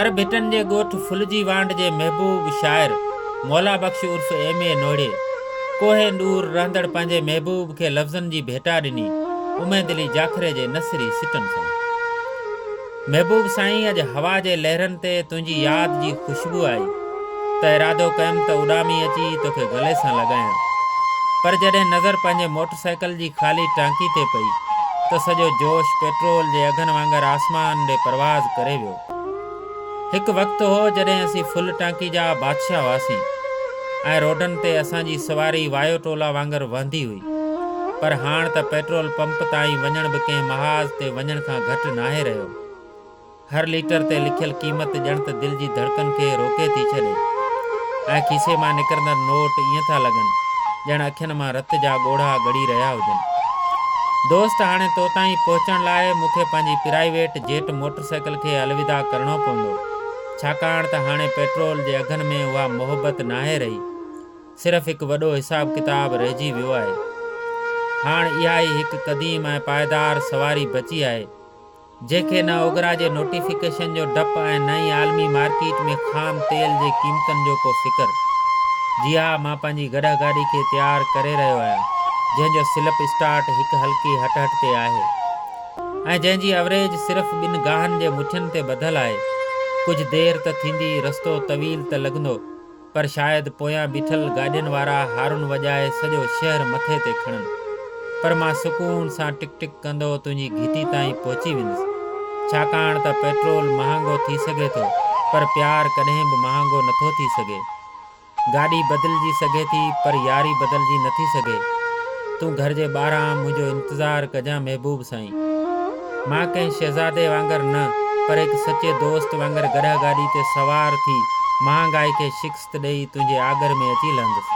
हर भिटन जे ॻोठ फुलजी वांड जे महबूब शाइर मौला बख्श उर्फ एम.ए. नोड़े कोहे दूर रहंदड़ पंहिंजे महबूब खे लफ़्ज़नि जी भेटा ॾिनी उमेद अली जाखरे जे नसरी सिटनि सां। महबूब साईं, अॼु हवा जे लहरनि ते तुंहिंजी यादि जी ख़ुशबू आई त इरादो कयमि त उॾामी अची तोखे गले सां लॻायां, पर जॾहिं नज़र पंहिंजे मोटरसाइकिल जी ख़ाली टांकी ते पई त सॼो जोश पेट्रोल जे अघनि वांगुरु आसमान ॾे परवाज़ करे वियो। हिकु वक़्तु हो जॾहिं असीं फुल टांकी जा बादशाह हुआसीं ऐं रोडनि ते असांजी सवारी वायो टोला वांगुरु वहंदी हुई, पर हाणे त पेट्रोल पंप ताईं वञण बि कंहिं महाज़ ते वञण खां घटि नाहे रहियो। हर लीटर ते लिखियल क़ीमत ॼण त दिलि जी धड़कन खे रोके थी छॾे ऐं खीसे मां निकिरंदड़ नोट ईअं था लॻनि ॼण अखियुनि मां रत जा ॻोढ़ा ॻड़ी रहिया हुजनि। दोस्त, हाणे तो ताईं पहुचण लाइ मूंखे पंहिंजी प्राइवेट जेट मोटरसाइकिल खे अलविदा करणो पवंदो, छाकाणि त हाणे पेट्रोल जे अघनि में उहा मोहबत नाहे रही, सिर्फ़ु हिकु वॾो हिसाब किताब रहिजी वियो आहे। हाणे इहा ई हिकु क़दीम ऐं पाइदार सवारी बची आहे, जंहिंखे न ओगरा जे नोटिफिकेशन जो डपु ऐं न ई आलमी मार्केट में ख़ाम तेल जे क़ीमतनि जो को फ़िक्र। जी हा, मां पंहिंजी गॾह गाॾी खे तयारु करे रहियो आहियां, जंहिंजो स्लिप स्टार्ट हिकु हल्की हट ते आहे ऐं जंहिंजी एवरेज सिर्फ़ु 2 गाहनि जे मुठियुनि ते ॿधल आहे। कुझु देरि त थींदी, रस्तो तवील त लॻंदो, पर शायदि पोयां बीठल गाॾियुनि वारा हारुन वॼाए सॼो शहर मथे ते खणनि, पर मां सुकून सां टिक टिक कंदो तुंहिंजी घिटी ताईं पहुची वेंदुसि, छाकाणि त पेट्रोल महांगो थी सघे थो, पर प्यार कॾहिं बि महांगो नथो थी सघे। गाॾी बदिलजी सघे थी, पर यारी बदिलजी नथी सघे। तूं घर जे ॿाहिरां मुंहिंजो इंतज़ारु कजां महबूब साईं। मां कंहिं शहज़ादे वांगुरु न, पर हिकु सचे दोस्त वांगुरु गॾह गाॾी ते सवार थी महांगाई खे शिकस्त ॾेई तुंहिंजे आगर में अची लहंदुसि।